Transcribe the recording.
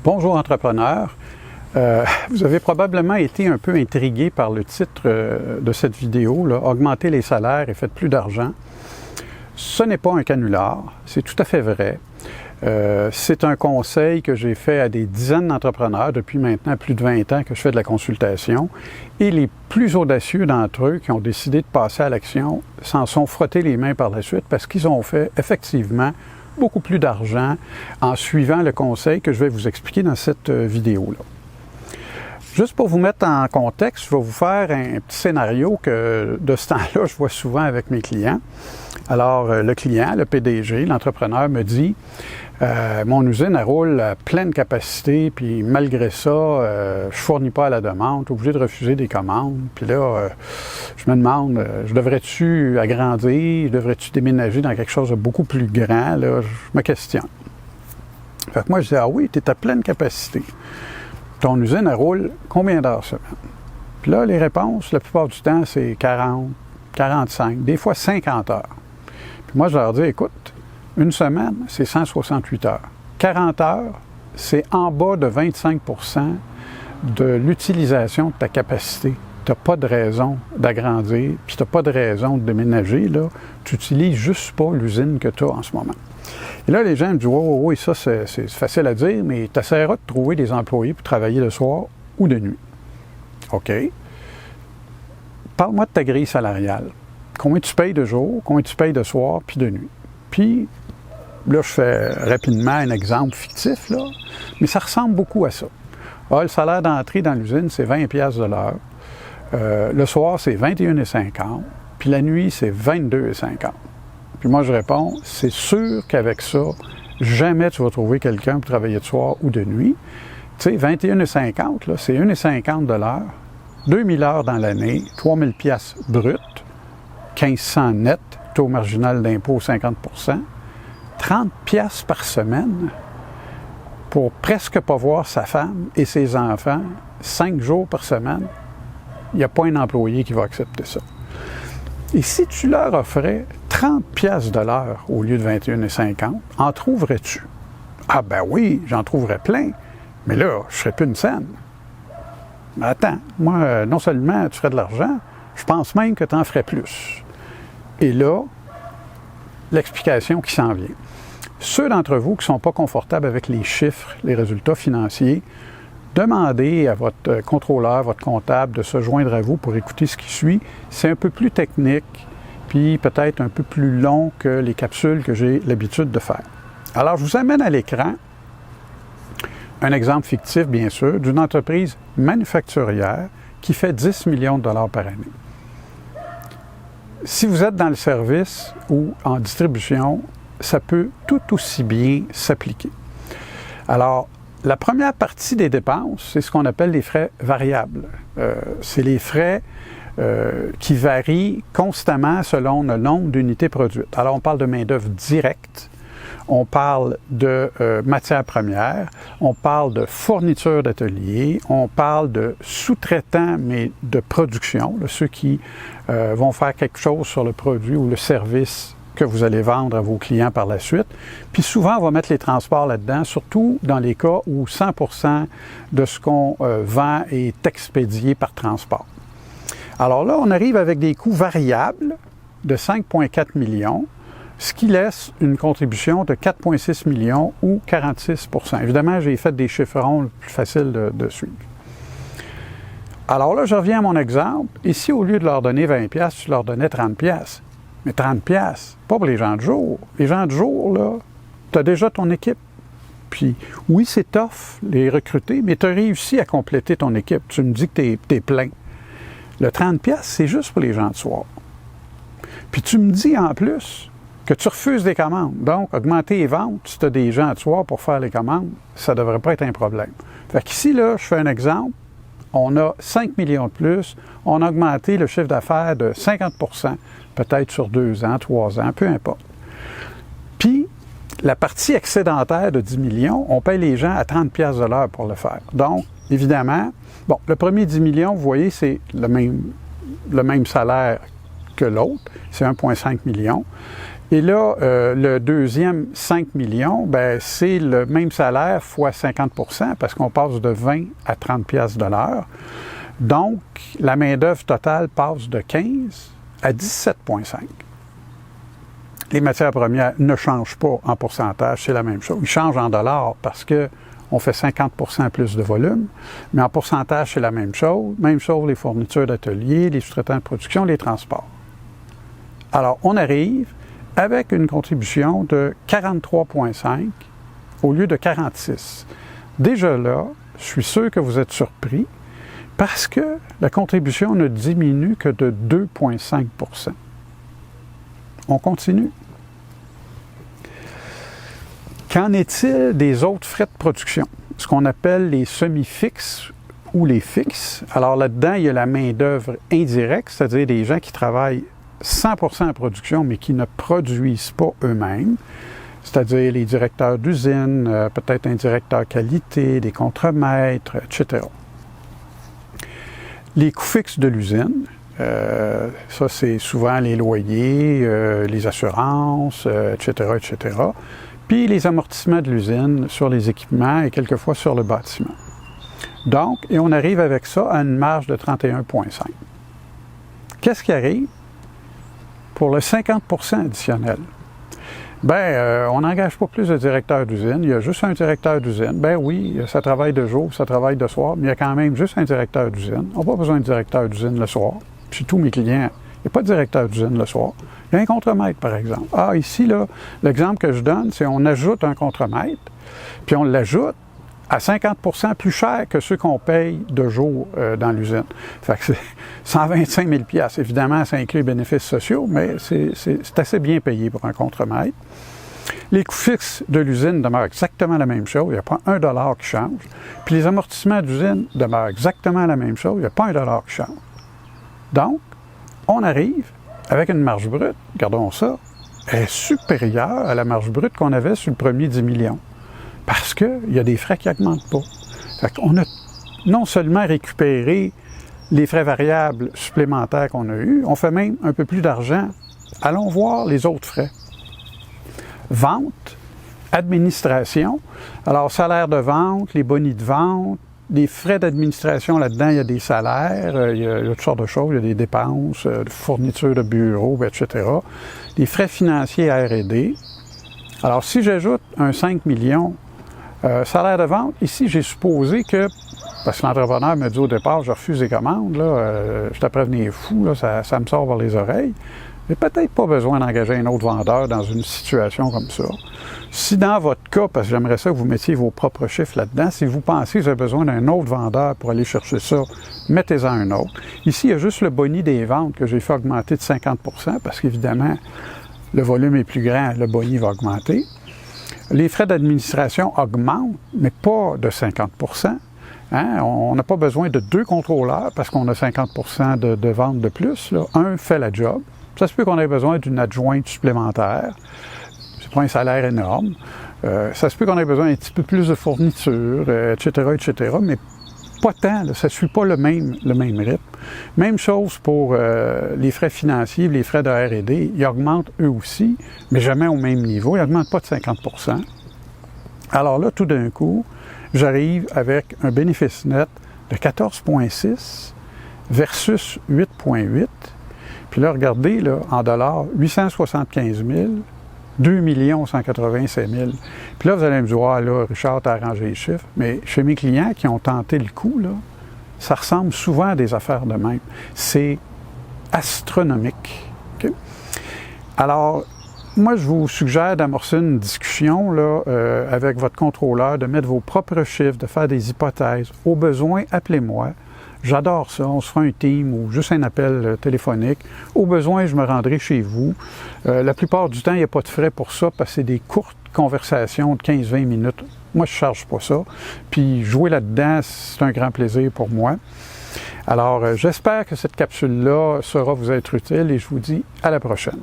Bonjour entrepreneurs. Vous avez probablement été un peu intrigué par le titre de cette vidéo, là, « Augmentez les salaires et faites plus d'argent ». Ce n'est pas un canular, c'est tout à fait vrai. C'est un conseil que j'ai fait à des dizaines d'entrepreneurs depuis maintenant plus de 20 ans que je fais de la consultation. Et les plus audacieux d'entre eux qui ont décidé de passer à l'action s'en sont frottés les mains par la suite parce qu'ils ont fait effectivement beaucoup plus d'argent en suivant le conseil que je vais vous expliquer dans cette vidéo-là. Juste pour vous mettre en contexte, je vais vous faire un petit scénario que de ce temps-là, je vois souvent avec mes clients. Alors, le client, le PDG, l'entrepreneur me dit mon usine, elle roule à pleine capacité, puis malgré ça, je ne fournis pas à la demande, je suis obligé de refuser des commandes. Puis là, je me demande, je devrais-tu agrandir, devrais-tu déménager dans quelque chose de beaucoup plus grand? Là, je me questionne. Fait que moi, je dis, ah oui, tu es à pleine capacité. Ton usine, elle roule combien d'heures semaine? Puis là, les réponses, la plupart du temps, c'est 40, 45, des fois 50 heures. Puis moi, je leur dis, écoute, une semaine, c'est 168 heures. 40 heures, c'est en bas de 25 % de l'utilisation de ta capacité. Tu n'as pas de raison d'agrandir, puis tu n'as pas de raison de déménager. Tu n'utilises juste pas l'usine que tu as en ce moment. Et là, les gens me disent, oui, ça, c'est facile à dire, mais tu essaieras de trouver des employés pour travailler le soir ou de nuit. OK. Parle-moi de ta grille salariale. Combien tu payes de jour, combien tu payes de soir, puis de nuit. Puis, là, je fais rapidement un exemple fictif, là, mais ça ressemble beaucoup à ça. Ah, le salaire d'entrée dans l'usine, c'est 20$ de l'heure. Le soir, c'est 21,50$. Puis la nuit, c'est 22,50$. Puis moi, je réponds, c'est sûr qu'avec ça, jamais tu vas trouver quelqu'un pour travailler de soir ou de nuit. Tu sais, 21,50$, là, c'est 1,50$ de l'heure, 2000 heures dans l'année, 3000$ brut, 1500 net, taux marginal d'impôt 50%, 30$ par semaine pour presque pas voir sa femme et ses enfants 5 jours par semaine. Il n'y a pas un employé qui va accepter ça. Et si tu leur offrais 30$ de l'heure au lieu de 21,50$, en trouverais-tu? Ah ben oui, j'en trouverais plein, mais là, je ne serais plus une scène. Mais attends, moi, non seulement tu ferais de l'argent, je pense même que tu en ferais plus. Et là, l'explication qui s'en vient. Ceux d'entre vous qui ne sont pas confortables avec les chiffres, les résultats financiers, demandez à votre contrôleur, votre comptable de se joindre à vous pour écouter ce qui suit. C'est un peu plus technique, puis peut-être un peu plus long que les capsules que j'ai l'habitude de faire. Alors, je vous amène à l'écran un exemple fictif, bien sûr, d'une entreprise manufacturière qui fait 10 millions de dollars par année. Si vous êtes dans le service ou en distribution, ça peut tout aussi bien s'appliquer. Alors, la première partie des dépenses, c'est ce qu'on appelle les frais variables. C'est les frais qui varient constamment selon le nombre d'unités produites. Alors, on parle de main-d'œuvre directe, on parle de matières premières, on parle de fournitures d'atelier, on parle de sous-traitants, mais de production, là, ceux qui vont faire quelque chose sur le produit ou le service que vous allez vendre à vos clients par la suite. Puis souvent, on va mettre les transports là-dedans, surtout dans les cas où 100% de ce qu'on vend est expédié par transport. Alors là, on arrive avec des coûts variables de 5,4 millions, ce qui laisse une contribution de 4,6 millions ou 46%. Évidemment, j'ai fait des chiffrons plus faciles de suivre. Alors là, je reviens à mon exemple. Ici, au lieu de leur donner 20$, tu leur donnais 30$. Mais 30$, pas pour les gens de jour. Les gens de jour, là, tu as déjà ton équipe. Puis, oui, c'est tough, les recruter, mais tu as réussi à compléter ton équipe. Tu me dis que tu es plein. Le 30$, c'est juste pour les gens de soir. Puis, tu me dis en plus que tu refuses des commandes. Donc, augmenter les ventes, si tu as des gens de soir pour faire les commandes, ça ne devrait pas être un problème. Fait qu'ici, là, je fais un exemple. On a 5 millions de plus. On a augmenté le chiffre d'affaires de 50%, peut-être sur 2 ans, 3 ans, peu importe. Puis, la partie excédentaire de 10 millions, on paye les gens à 30$ de l'heure pour le faire. Donc, évidemment, bon, le premier 10 millions, vous voyez, c'est le même salaire que l'autre, c'est 1,5 million. Et là, le deuxième 5 millions, ben, c'est le même salaire fois 50 % parce qu'on passe de 20 à 30 piastres de l'heure. Donc, la main-d'œuvre totale passe de 15 à 17,5. Les matières premières ne changent pas en pourcentage, c'est la même chose. Ils changent en dollars parce qu'on fait 50 % plus de volume, mais en pourcentage, c'est la même chose. Même chose les fournitures d'atelier, les sous-traitants de production, les transports. Alors, on arrive avec une contribution de 43,5 au lieu de 46. Déjà là, je suis sûr que vous êtes surpris parce que la contribution ne diminue que de 2,5 %. On continue. Qu'en est-il des autres frais de production? Ce qu'on appelle les semi-fixes ou les fixes. Alors là-dedans, il y a la main-d'œuvre indirecte, c'est-à-dire des gens qui travaillent 100% en production, mais qui ne produisent pas eux-mêmes, c'est-à-dire les directeurs d'usine, peut-être un directeur qualité, des contremaîtres, etc. Les coûts fixes de l'usine, ça c'est souvent les loyers, les assurances, etc., etc. Puis les amortissements de l'usine sur les équipements et quelquefois sur le bâtiment. Donc, et on arrive avec ça à une marge de 31,5. Qu'est-ce qui arrive pour le 50 % additionnel? Bien, on n'engage pas plus de directeur d'usine, il y a juste un directeur d'usine. Ben oui, ça travaille de jour, ça travaille de soir, mais il y a quand même juste un directeur d'usine. On n'a pas besoin de directeur d'usine le soir. Puis tous mes clients, il n'y a pas de directeur d'usine le soir. Il y a un contremaître, par exemple. Ah, ici, là, l'exemple que je donne, c'est on ajoute un contremaître, puis on l'ajoute à 50 % plus cher que ceux qu'on paye de jour dans l'usine. Fait que c'est 125 000 $. Évidemment, ça inclut les bénéfices sociaux, mais c'est assez bien payé pour un contremaître. Les coûts fixes de l'usine demeurent exactement la même chose, il n'y a pas un dollar qui change. Puis les amortissements d'usine demeurent exactement la même chose, il n'y a pas un dollar qui change. Donc, on arrive avec une marge brute, regardons ça, elle est supérieure à la marge brute qu'on avait sur le premier 10 millions. Parce qu'il y a des frais qui n'augmentent pas. Fait qu'on a non seulement récupéré les frais variables supplémentaires qu'on a eus, on fait même un peu plus d'argent. Allons voir les autres frais. Vente, administration. Alors, salaire de vente, les bonus de vente, les frais d'administration, là-dedans, il y a des salaires, il y a toutes sortes de choses, il y a des dépenses, de fournitures de bureaux, etc. Les frais financiers à R&D. Alors, si j'ajoute un 5 millions, salaire de vente, ici, j'ai supposé que, parce que l'entrepreneur me dit au départ, je refuse les commandes, là, je te prévenais fou, là, ça me sort vers les oreilles. J'ai peut-être pas besoin d'engager un autre vendeur dans une situation comme ça. Si dans votre cas, parce que j'aimerais ça que vous mettiez vos propres chiffres là-dedans, si vous pensez que vous avez besoin d'un autre vendeur pour aller chercher ça, mettez-en un autre. Ici, il y a juste le boni des ventes que j'ai fait augmenter de 50 % parce qu'évidemment, le volume est plus grand, le boni va augmenter. Les frais d'administration augmentent, mais pas de 50 %. Hein? On n'a pas besoin de 2 contrôleurs parce qu'on a 50 % de ventes de plus. Là. Un fait la job. Ça se peut qu'on ait besoin d'une adjointe supplémentaire. C'est pas un salaire énorme. Ça se peut qu'on ait besoin d'un petit peu plus de fournitures, etc., etc., mais pas tant. Là, ça ne suit pas le même rythme. Même chose pour les frais financiers, les frais de R&D. Ils augmentent eux aussi, mais jamais au même niveau. Ils n'augmentent pas de 50 %. Alors là, tout d'un coup, j'arrive avec un bénéfice net de 14,6 versus 8,8. Puis là, regardez, là, en dollars, 875 000, 2 187 000. Puis là, vous allez me dire, ah là, Richard, t'as arrangé les chiffres. Mais chez mes clients qui ont tenté le coup, là, ça ressemble souvent à des affaires de même. C'est astronomique. Okay? Alors, moi, je vous suggère d'amorcer une discussion là, avec votre contrôleur, de mettre vos propres chiffres, de faire des hypothèses. Au besoin, appelez-moi. J'adore ça. On se fera un team ou juste un appel téléphonique. Au besoin, je me rendrai chez vous. La plupart du temps, il n'y a pas de frais pour ça parce que c'est des courtes conversations de 15-20 minutes. Moi, je ne charge pas ça. Puis, jouer là-dedans, c'est un grand plaisir pour moi. Alors, j'espère que cette capsule-là saura vous être utile et je vous dis à la prochaine.